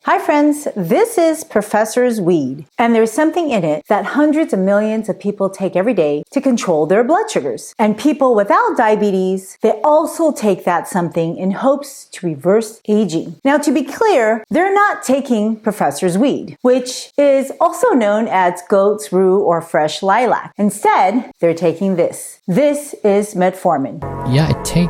Hi friends, this is Professor's Weed, and there's something in it that hundreds of millions of people take every day to control their blood sugars. And people without diabetes, they also take that something in hopes to reverse aging. Now, to be clear, they're not taking Professor's Weed, which is also known as goat's rue or fresh lilac. Instead, they're taking this. This is metformin. Yeah, I take...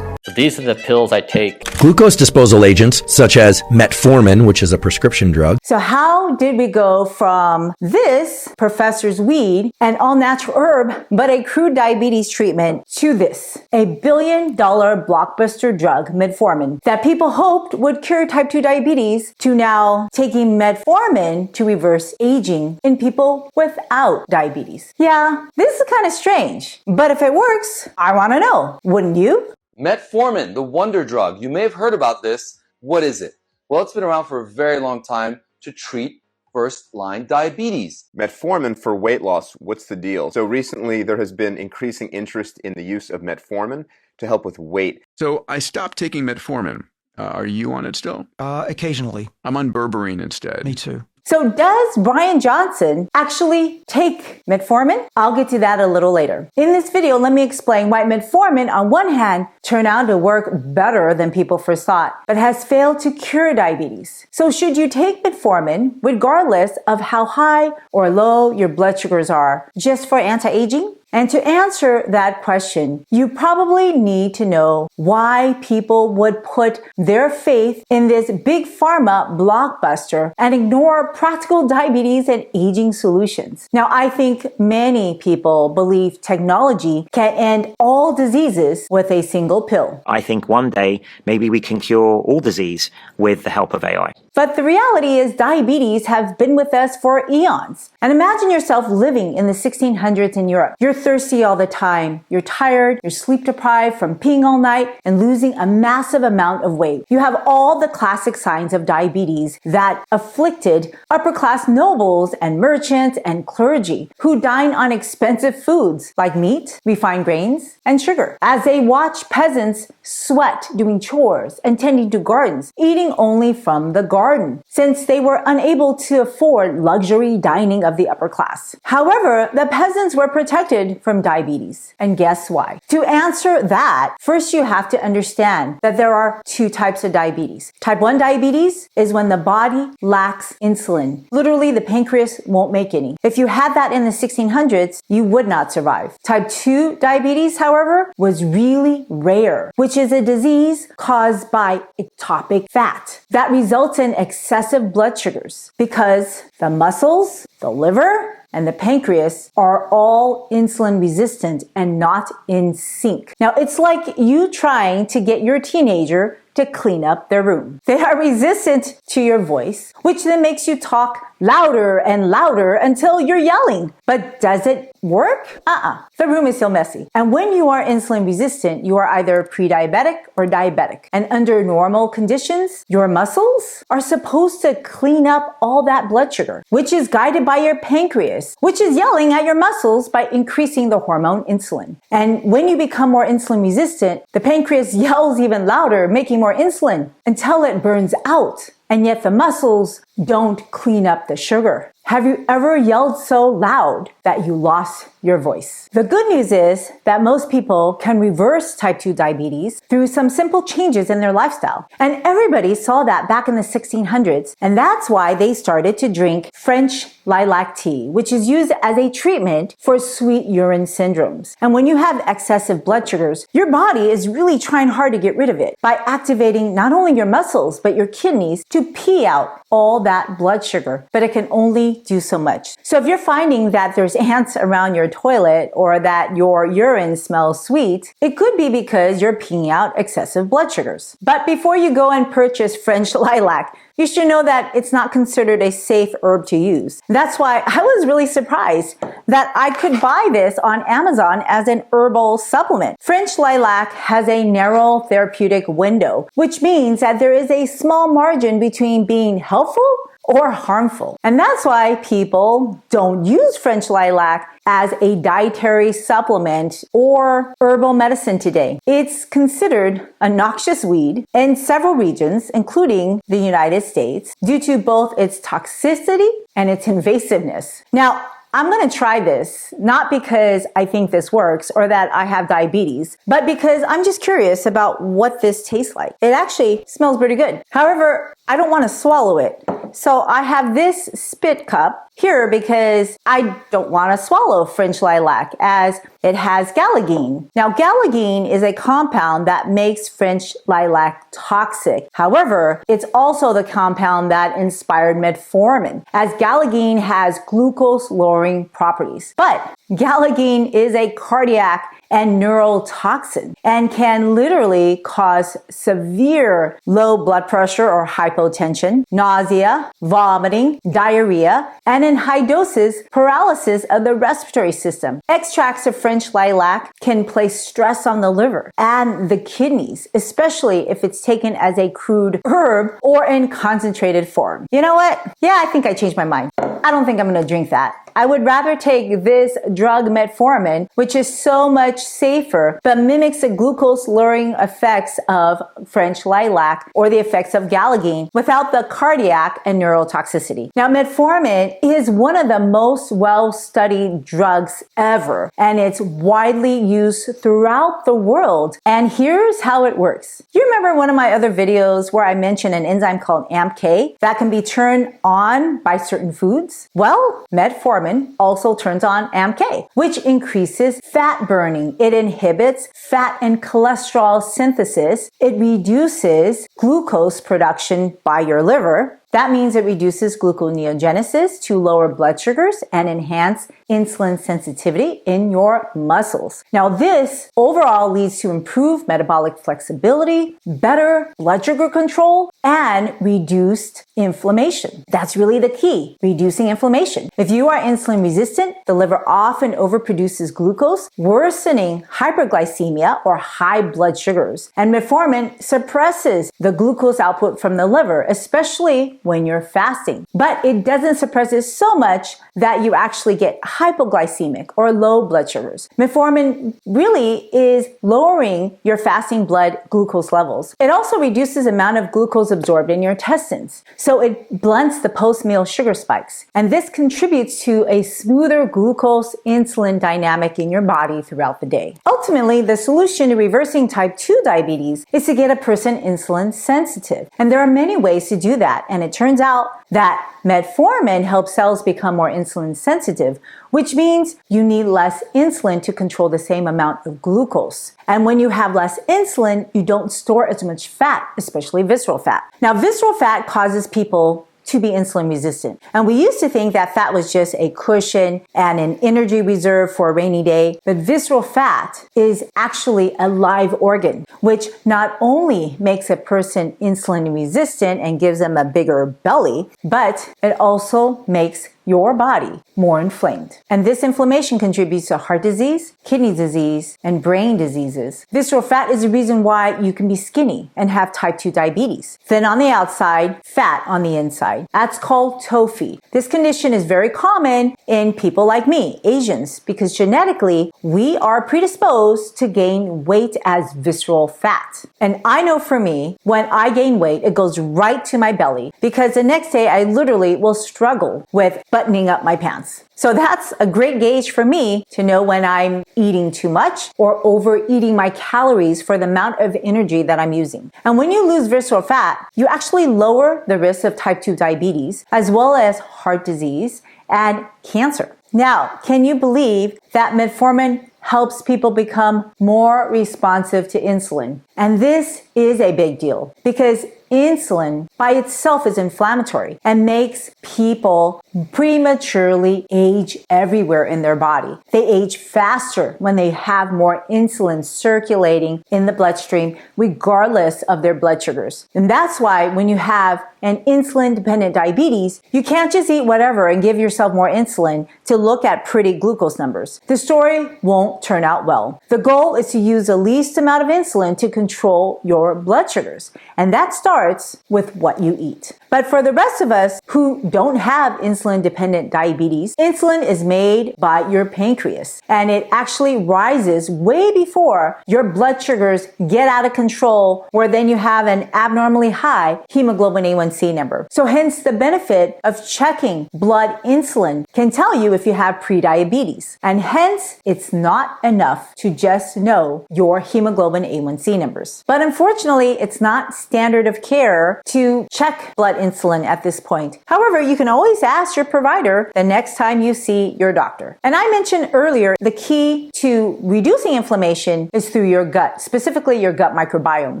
These are the pills I take. Glucose disposal agents, such as metformin, which is a prescription drug. So how did we go from this, Professor's Weed, an all-natural herb, but a crude diabetes treatment, to this, a $1 billion blockbuster drug, metformin, that people hoped would cure type 2 diabetes, to now taking metformin to reverse aging in people without diabetes? Yeah, this is kind of strange, but if it works, I want to know, wouldn't you? Metformin, the wonder drug. You may have heard about this. What is it? Well, it's been around for a very long time to treat first-line diabetes. Metformin for weight loss, what's the deal? So recently there has been increasing interest in the use of metformin to help with weight. So I stopped taking metformin. Are you on it still? Occasionally. I'm on berberine instead. Me too. So does Brian Johnson actually take metformin? I'll get to that a little later. In this video, let me explain why metformin, on one hand, turned out to work better than people first thought, but has failed to cure diabetes. So should you take metformin, regardless of how high or low your blood sugars are, just for anti-aging? And to answer that question, you probably need to know why people would put their faith in this big pharma blockbuster and ignore practical diabetes and aging solutions. Now, I think many people believe technology can end all diseases with a single pill. I think one day maybe we can cure all disease with the help of AI. But the reality is diabetes have been with us for eons. And imagine yourself living in the 1600s in Europe. You're thirsty all the time. You're tired. You're sleep deprived from peeing all night and losing a massive amount of weight. You have all the classic signs of diabetes that afflicted upper-class nobles and merchants and clergy who dine on expensive foods like meat, refined grains, and sugar, as they watch peasants sweat doing chores and tending to gardens, eating only from the garden, since they were unable to afford luxury dining of the upper class. However, the peasants were protected from diabetes. And guess why? To answer that, first you have to understand that there are two types of diabetes. Type 1 diabetes is when the body lacks insulin. Literally, the pancreas won't make any. If you had that in the 1600s, you would not survive. Type 2 diabetes, however, was really rare, which is a disease caused by ectopic fat that results in excessive blood sugars because the muscles, the liver, and the pancreas are all insulin resistant and not in sync. Now, it's like you trying to get your teenager to clean up their room. They are resistant to your voice, which then makes you talk louder and louder until you're yelling. But does it work? The room is still messy. And when you are insulin resistant, you are either pre-diabetic or diabetic. And under normal conditions, your muscles are supposed to clean up all that blood sugar, which is guided by your pancreas, which is yelling at your muscles by increasing the hormone insulin. And when you become more insulin resistant, the pancreas yells even louder, making more insulin until it burns out. And yet the muscles don't clean up the sugar. Have you ever yelled so loud that you lost your voice? The good news is that most people can reverse type 2 diabetes through some simple changes in their lifestyle. And everybody saw that back in the 1600s. And that's why they started to drink French lilac tea, which is used as a treatment for sweet urine syndromes. And when you have excessive blood sugars, your body is really trying hard to get rid of it by activating not only your muscles, but your kidneys to pee out all that blood sugar. But it can only do so much. So if you're finding that there's ants around your toilet or that your urine smells sweet, it could be because you're peeing out excessive blood sugars. But before you go and purchase French lilac, you should know that it's not considered a safe herb to use. That's why I was really surprised that I could buy this on Amazon as an herbal supplement. French lilac has a narrow therapeutic window, which means that there is a small margin between being helpful or harmful. And that's why people don't use French lilac as a dietary supplement or herbal medicine today. It's considered a noxious weed in several regions, including the United States, due to both its toxicity and its invasiveness. Now, I'm going to try this, not because I think this works or that I have diabetes, but because I'm just curious about what this tastes like. It actually smells pretty good. However, I don't want to swallow it. So I have this spit cup here because I don't want to swallow French lilac as it has galagine. Now, galagine is a compound that makes French lilac toxic. However, it's also the compound that inspired metformin, as galagine has glucose-lowering properties. But galagine is a cardiac and neurotoxin and can literally cause severe low blood pressure or hypotension, nausea, vomiting, diarrhea, and in high doses, paralysis of the respiratory system. Extracts of French lilac can place stress on the liver and the kidneys, especially if it's taken as a crude herb or in concentrated form. You know what? Yeah, I think I changed my mind. I don't think I'm going to drink that. I would rather take this drug metformin, which is so much safer, but mimics the glucose-lowering effects of French lilac or the effects of galagine without the cardiac and neurotoxicity. Now, metformin is one of the most well-studied drugs ever, and it's widely used throughout the world. And here's how it works. You remember one of my other videos where I mentioned an enzyme called AMPK that can be turned on by certain foods? Well, metformin also turns on AMPK, which increases fat burning. It inhibits fat and cholesterol synthesis. It reduces glucose production by your liver. That means it reduces gluconeogenesis to lower blood sugars and enhance insulin sensitivity in your muscles. Now, this overall leads to improved metabolic flexibility, better blood sugar control, and reduced inflammation. That's really the key, reducing inflammation. If you are insulin resistant, the liver often overproduces glucose, worsening hyperglycemia or high blood sugars. And metformin suppresses the glucose output from the liver, especially when you're fasting. But it doesn't suppress it so much that you actually get hypoglycemic or low blood sugars. Metformin really is lowering your fasting blood glucose levels. It also reduces the amount of glucose absorbed in your intestines. So it blunts the post-meal sugar spikes. And this contributes to a smoother glucose insulin dynamic in your body throughout the day. Ultimately, the solution to reversing type 2 diabetes is to get a person insulin sensitive. And there are many ways to do that. And it turns out that metformin helps cells become more insulin sensitive, which means you need less insulin to control the same amount of glucose. And when you have less insulin, you don't store as much fat, especially visceral fat. Now, visceral fat causes people to be insulin resistant. And we used to think that fat was just a cushion and an energy reserve for a rainy day. But visceral fat is actually a live organ, which not only makes a person insulin resistant and gives them a bigger belly, but it also makes your body more inflamed. And this inflammation contributes to heart disease, kidney disease, and brain diseases. Visceral fat is the reason why you can be skinny and have type 2 diabetes. Thin on the outside, fat on the inside. That's called TOFI. This condition is very common in people like me, Asians, because genetically, we are predisposed to gain weight as visceral fat. And I know for me, when I gain weight, it goes right to my belly because the next day I literally will struggle with buttoning up my pants. So that's a great gauge for me to know when I'm eating too much or overeating my calories for the amount of energy that I'm using. And when you lose visceral fat, you actually lower the risk of type 2 diabetes, as well as heart disease and cancer. Now, can you believe that metformin helps people become more responsive to insulin? And this is a big deal because insulin by itself is inflammatory and makes people prematurely age everywhere in their body. They age faster when they have more insulin circulating in the bloodstream, regardless of their blood sugars. And that's why when you have an insulin-dependent diabetes, you can't just eat whatever and give yourself more insulin to look at pretty glucose numbers. The story won't turn out well. The goal is to use the least amount of insulin to control your blood sugars. And that starts with what you eat. But for the rest of us who don't have insulin-dependent diabetes, insulin is made by your pancreas, and it actually rises way before your blood sugars get out of control, where then you have an abnormally high hemoglobin A1C number. So hence the benefit of checking blood insulin can tell you if you have prediabetes. And hence, it's not enough to just know your hemoglobin A1C numbers. But unfortunately, it's not standard of care to check blood insulin at this point. However, you can always ask your provider the next time you see your doctor. And I mentioned earlier, the key to reducing inflammation is through your gut, specifically your gut microbiome.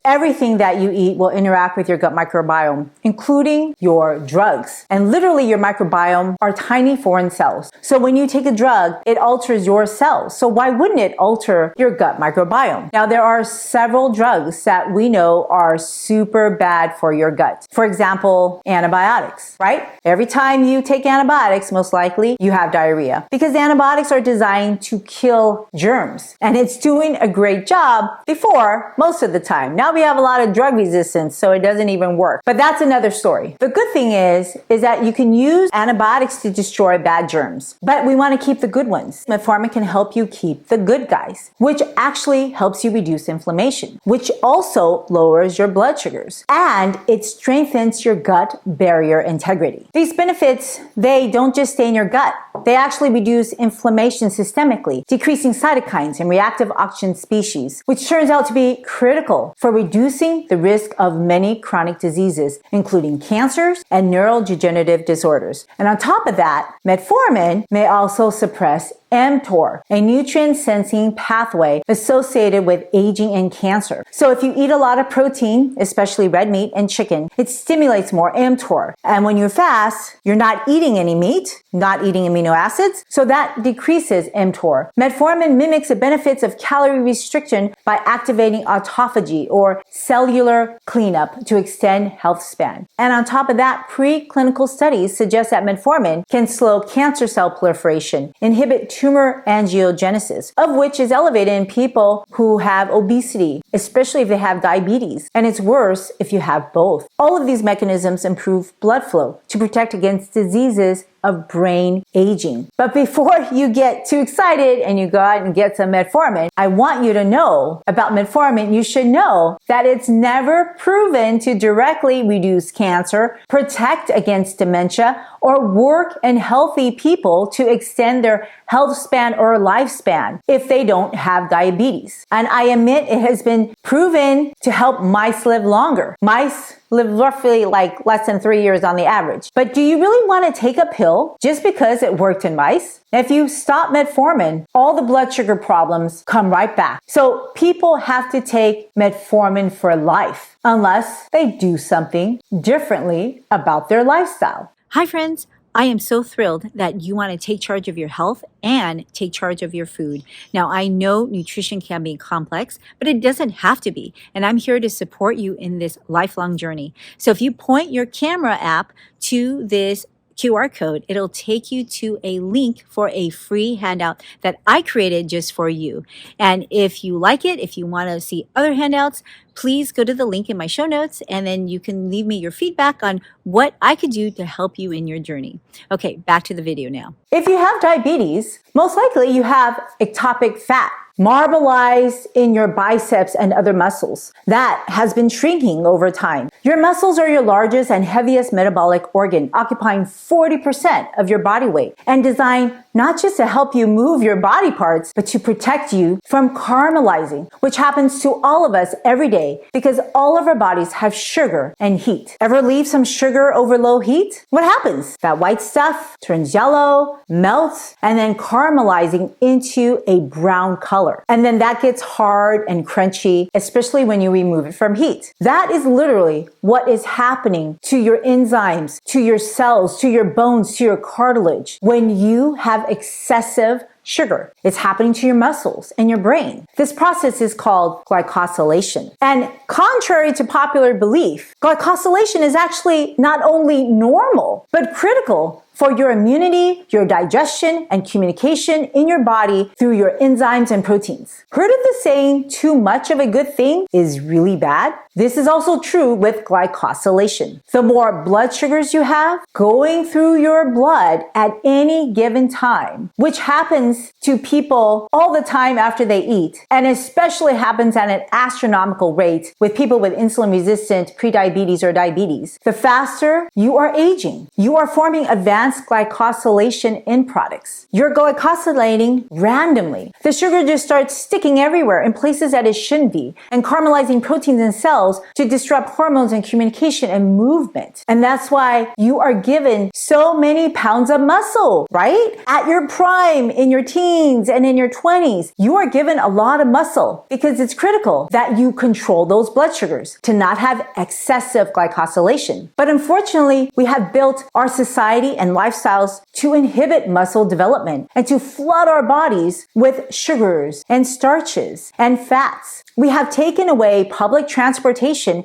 Everything that you eat will interact with your gut microbiome, including your drugs. And literally, your microbiome are tiny foreign cells. So when you take a drug, it alters your cells. So why wouldn't it alter your gut microbiome? Now, there are several drugs that we know are super bad for your gut. For example, antibiotics, right? Every time you take antibiotics, most likely you have diarrhea, because antibiotics are designed to kill germs, and it's doing a great job before most of the time. Now we have a lot of drug resistance, so it doesn't even work. But that's another story. The good thing is that you can use antibiotics to destroy bad germs, but we want to keep the good ones. Metformin can help you keep the good guys, which actually helps you reduce inflammation, which also lowers your blood sugars, and it strengthens your gut barrier integrity. These benefits, they don't just stay in your gut. They actually reduce inflammation systemically, decreasing cytokines and reactive oxygen species, which turns out to be critical for reducing the risk of many chronic diseases, including cancers and neurodegenerative disorders. And on top of that, metformin may also suppress mTOR, a nutrient-sensing pathway associated with aging and cancer. So if you eat a lot of protein, especially red meat and chicken, it stimulates more mTOR. And when you fast, you're not eating any meat, not eating amino acids, so that decreases mTOR. Metformin mimics the benefits of calorie restriction by activating autophagy, or cellular cleanup, to extend health span. And on top of that, preclinical studies suggest that metformin can slow cancer cell proliferation, inhibit tumor angiogenesis, of which is elevated in people who have obesity, especially if they have diabetes. And it's worse if you have both. All of these mechanisms improve blood flow to protect against diseases of brain aging. But before you get too excited and you go out and get some metformin, I want you to know about metformin. You should know that it's never proven to directly reduce cancer, protect against dementia, or work in healthy people to extend their health span or lifespan if they don't have diabetes. And I admit it has been proven to help mice live longer. Mice live roughly like less than 3 years on the average. But do you really want to take a pill just because it worked in mice? If you stop metformin, all the blood sugar problems come right back. So people have to take metformin for life unless they do something differently about their lifestyle. Hi, friends. I am so thrilled that you want to take charge of your health and take charge of your food. Now, I know nutrition can be complex, but it doesn't have to be. And I'm here to support you in this lifelong journey. So if you point your camera app to this QR code, it'll take you to a link for a free handout that I created just for you. And if you like it, if you want to see other handouts, please go to the link in my show notes, and then you can leave me your feedback on what I could do to help you in your journey. Okay, back to the video now. If you have diabetes, most likely you have ectopic fat marbleized in your biceps and other muscles that has been shrinking over time. Your muscles are your largest and heaviest metabolic organ, occupying 40% of your body weight, and designed not just to help you move your body parts, but to protect you from caramelizing, which happens to all of us every day because all of our bodies have sugar and heat. Ever leave some sugar over low heat? What happens? That white stuff turns yellow, melts, and then caramelizing into a brown color. And then that gets hard and crunchy, especially when you remove it from heat. That is literally what is happening to your enzymes, to your cells, to your bones, to your cartilage when you have excessive sugar. It's happening to your muscles and your brain. This process is called glycosylation. And contrary to popular belief, glycosylation is actually not only normal, but critical for your immunity, your digestion, and communication in your body through your enzymes and proteins. Heard of the saying, too much of a good thing is really bad? This is also true with glycosylation. The more blood sugars you have going through your blood at any given time, which happens to people all the time after they eat, and especially happens at an astronomical rate with people with insulin-resistant prediabetes or diabetes, the faster you are aging. You are forming advanced glycosylation end products. You're glycosylating randomly. The sugar just starts sticking everywhere in places that it shouldn't be, and caramelizing proteins in cells to disrupt hormones and communication and movement. And that's why you are given so many pounds of muscle, right? At your prime, in your teens and in your 20s, you are given a lot of muscle because it's critical that you control those blood sugars to not have excessive glycosylation. But unfortunately, we have built our society and lifestyles to inhibit muscle development and to flood our bodies with sugars and starches and fats. We have taken away public transportation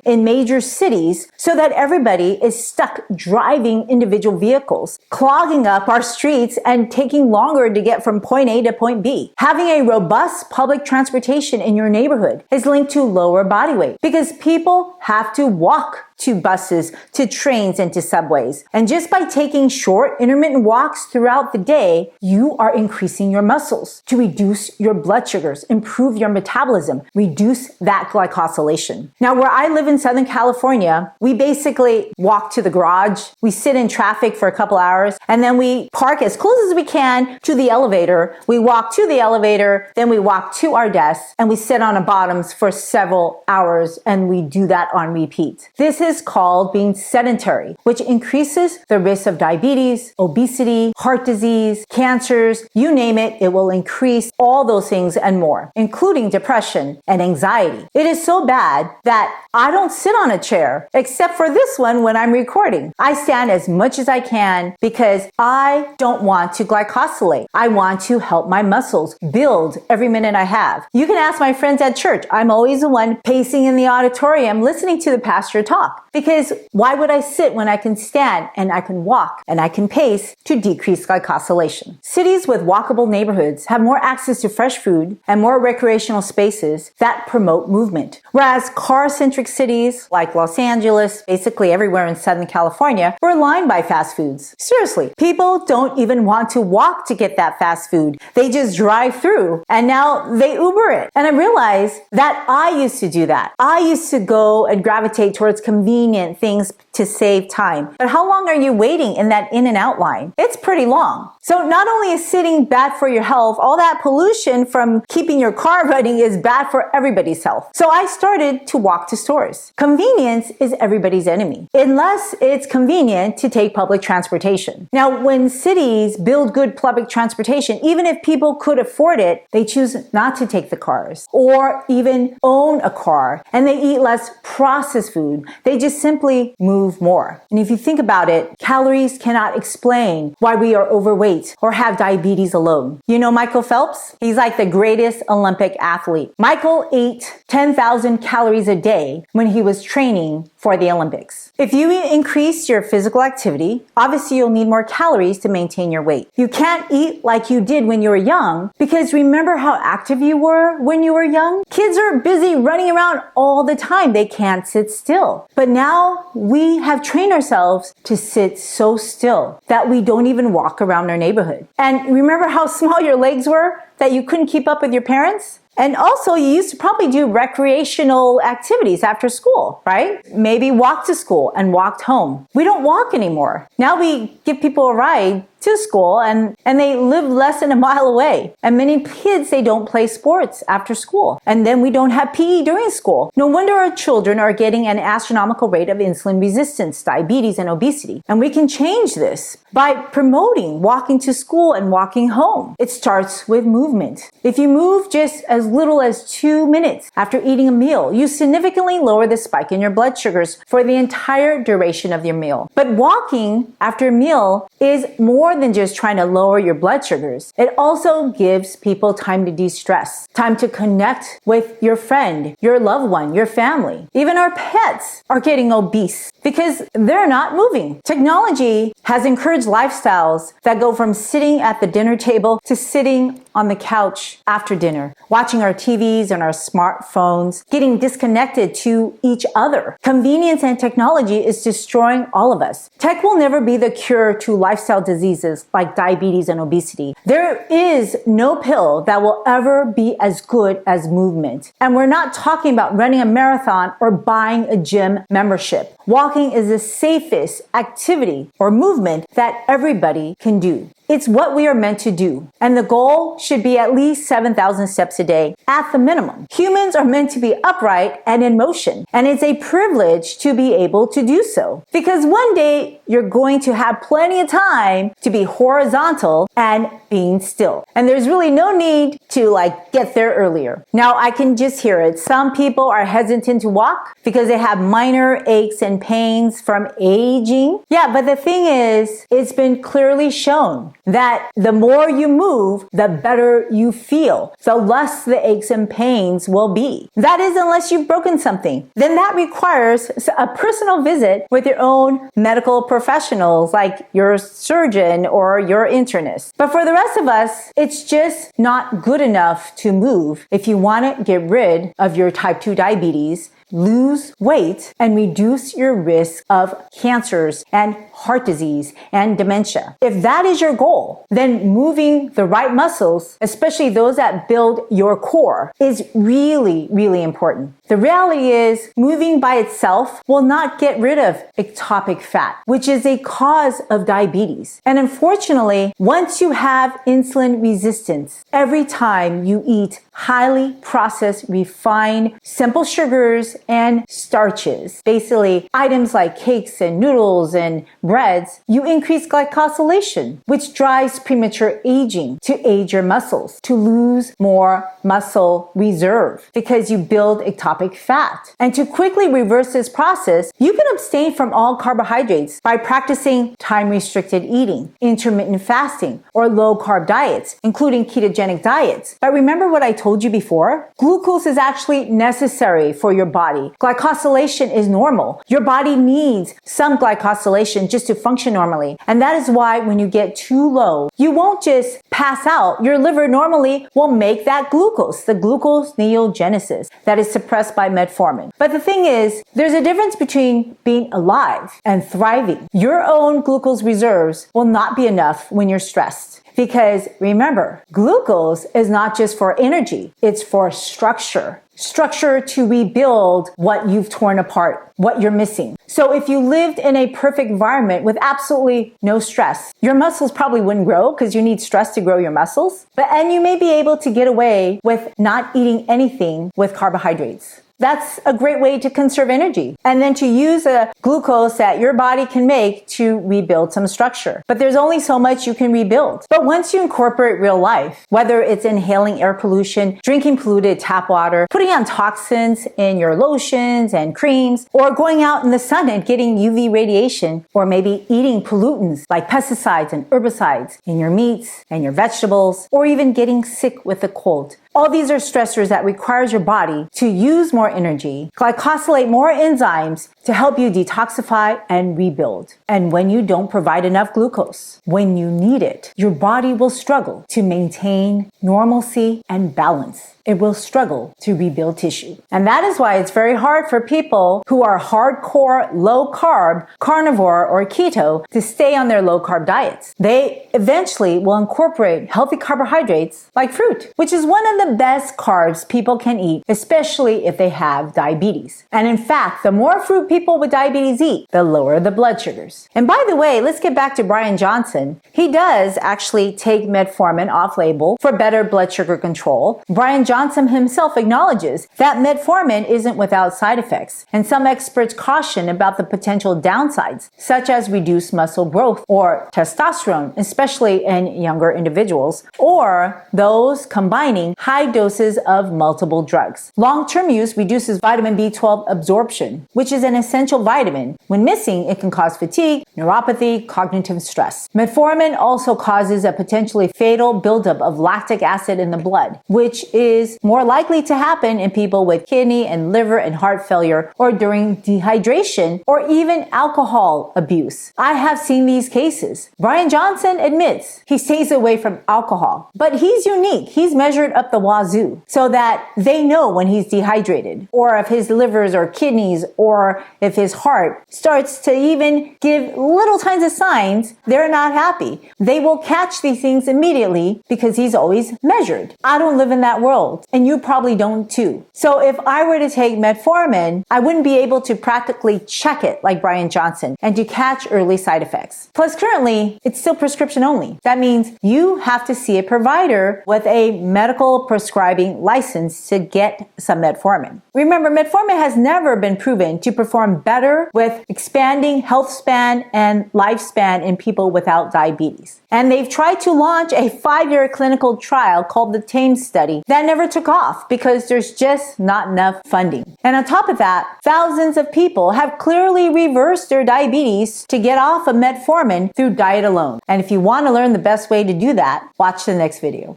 in major cities so that everybody is stuck driving individual vehicles, clogging up our streets and taking longer to get from point A to point B. Having a robust public transportation in your neighborhood is linked to lower body weight because people have to walk to buses, to trains, and to subways. And just by taking short, intermittent walks throughout the day, you are increasing your muscles to reduce your blood sugars, improve your metabolism, reduce that glycosylation. Now, where I live in Southern California, we basically walk to the garage, we sit in traffic for a couple hours, and then we park as close as we can to the elevator. We walk to the elevator, then we walk to our desks, and we sit on the bottoms for several hours, and we do that on repeat. This is called being sedentary, which increases the risk of diabetes, obesity, heart disease, cancers, you name it, it will increase all those things and more, including depression and anxiety. It is so bad that I don't sit on a chair, except for this one when I'm recording. I stand as much as I can because I don't want to glycosylate. I want to help my muscles build every minute I have. You can ask my friends at church. I'm always the one pacing in the auditorium listening to the pastor talk. Because why would I sit when I can stand and I can walk and I can pace to decrease glycosylation? Cities with walkable neighborhoods have more access to fresh food and more recreational spaces that promote movement. Whereas car-centric cities like Los Angeles, basically everywhere in Southern California, were lined by fast foods. Seriously, people don't even want to walk to get that fast food. They just drive through and now they Uber it. And I realized that I used to do that. I used to go and gravitate towards convenience things to save time. But how long are you waiting in that in and out line? It's pretty long. So not only is sitting bad for your health, all that pollution from keeping your car running is bad for everybody's health. So I started to walk to stores. Convenience is everybody's enemy, unless it's convenient to take public transportation. Now, when cities build good public transportation, even if people could afford it, they choose not to take the cars or even own a car, and they eat less processed food. They just simply move more. And if you think about it, calories cannot explain why we are overweight or have diabetes alone. You know Michael Phelps? He's like the greatest Olympic athlete. Michael ate 10,000 calories a day when he was training for the Olympics. If you increase your physical activity, obviously you'll need more calories to maintain your weight. You can't eat like you did when you were young because remember how active you were when you were young? Kids are busy running around all the time. They can't sit still. But now we have trained ourselves to sit so still that we don't even walk around our neighborhood. And remember how small your legs were that you couldn't keep up with your parents? And also, you used to probably do recreational activities after school, right? Maybe walk to school and walked home. We don't walk anymore. Now we give people a ride to school and they live less than a mile away. And many kids, they don't play sports after school. And then we don't have PE during school. No wonder our children are getting an astronomical rate of insulin resistance, diabetes, and obesity. And we can change this by promoting walking to school and walking home. It starts with movement. If you move just as little as 2 minutes after eating a meal. You significantly lower the spike in your blood sugars for the entire duration of your meal. But walking after a meal is more than just trying to lower your blood sugars. It also gives people time to de-stress, time to connect with your friend, your loved one, your family. Even our pets are getting obese because they're not moving. Technology has encouraged lifestyles that go from sitting at the dinner table to sitting on the couch after dinner, watching our TVs and our smartphones, getting disconnected to each other. Convenience and technology is destroying all of us. Tech will never be the cure to lifestyle diseases like diabetes and obesity. There is no pill that will ever be as good as movement. And we're not talking about running a marathon or buying a gym membership. Walking is the safest activity or movement that everybody can do. It's what we are meant to do. And the goal should be at least 7,000 steps a day at the minimum. Humans are meant to be upright and in motion. And it's a privilege to be able to do so. Because one day you're going to have plenty of time to be horizontal and being still. And there's really no need to get there earlier. Now I can just hear it. Some people are hesitant to walk because they have minor aches and pains from aging. Yeah, but the thing is, it's been clearly shown that the more you move, the better you feel, the less the aches and pains will be. That is, unless you've broken something. Then that requires a personal visit with your own medical professionals, like your surgeon or your internist. But for the rest of us, it's just not good enough to move if you want to get rid of your type 2 diabetes, lose weight, and reduce your risk of cancers and heart disease and dementia. If that is your goal, then moving the right muscles, especially those that build your core, is really, really important. The reality is, moving by itself will not get rid of ectopic fat, which is a cause of diabetes. And unfortunately, once you have insulin resistance, every time you eat highly processed, refined, simple sugars and starches, basically items like cakes and noodles and breads, you increase glycosylation, which drives premature aging to age your muscles, to lose more muscle reserve because you build ectopic fat. And to quickly reverse this process, you can abstain from all carbohydrates by practicing time-restricted eating, intermittent fasting, or low-carb diets, including ketogenic diets. But remember what I told you before? Glucose is actually necessary for your body. Glycosylation is normal. Your body needs some glycosylation just to function normally. And that is why when you get too low, you won't just pass out. Your liver normally will make that glucose, the glucose neogenesis that is suppressed by metformin. But the thing is, there's a difference between being alive and thriving. Your own glucose reserves will not be enough when you're stressed. Because remember, glucose is not just for energy, it's for structure. Structure to rebuild what you've torn apart, what you're missing. So if you lived in a perfect environment with absolutely no stress, your muscles probably wouldn't grow because you need stress to grow your muscles. And you may be able to get away with not eating anything with carbohydrates. That's a great way to conserve energy. And then to use a glucose that your body can make to rebuild some structure. But there's only so much you can rebuild. But once you incorporate real life, whether it's inhaling air pollution, drinking polluted tap water, putting on toxins in your lotions and creams, or going out in the sun and getting UV radiation, or maybe eating pollutants like pesticides and herbicides in your meats and your vegetables, or even getting sick with a cold. All these are stressors that requires your body to use more energy, glycosylate more enzymes to help you detoxify and rebuild. And when you don't provide enough glucose, when you need it, your body will struggle to maintain normalcy and balance. It will struggle to rebuild tissue. And that is why it's very hard for people who are hardcore low carb, carnivore, or keto to stay on their low carb diets. They eventually will incorporate healthy carbohydrates like fruit, which is one of the best carbs people can eat, especially if they have diabetes. And in fact, the more fruit people with diabetes eat, the lower the blood sugars. And by the way, let's get back to Brian Johnson. He does actually take metformin off-label for better blood sugar control. Brian Johnson himself acknowledges that metformin isn't without side effects, and some experts caution about the potential downsides, such as reduced muscle growth or testosterone, especially in younger individuals, or those combining high high doses of multiple drugs. Long-term use reduces vitamin B12 absorption, which is an essential vitamin. When missing, it can cause fatigue, neuropathy, cognitive stress. Metformin also causes a potentially fatal buildup of lactic acid in the blood, which is more likely to happen in people with kidney and liver and heart failure, or during dehydration, or even alcohol abuse. I have seen these cases. Brian Johnson admits he stays away from alcohol, but he's unique. He's measured up the wazoo so that they know when he's dehydrated, or if his livers or kidneys, or if his heart starts to even give little tiny signs, they're not happy. They will catch these things immediately because he's always measured. I don't live in that world, and you probably don't too. So if I were to take metformin, I wouldn't be able to practically check it like Brian Johnson and to catch early side effects. Plus, currently, it's still prescription only. That means you have to see a provider with a medical prescribing license to get some metformin. Remember, metformin has never been proven to perform better with expanding health span and lifespan in people without diabetes. And they've tried to launch a 5-year clinical trial called the TAME study that never took off because there's just not enough funding. And on top of that, thousands of people have clearly reversed their diabetes to get off of metformin through diet alone. And if you want to learn the best way to do that, watch the next video.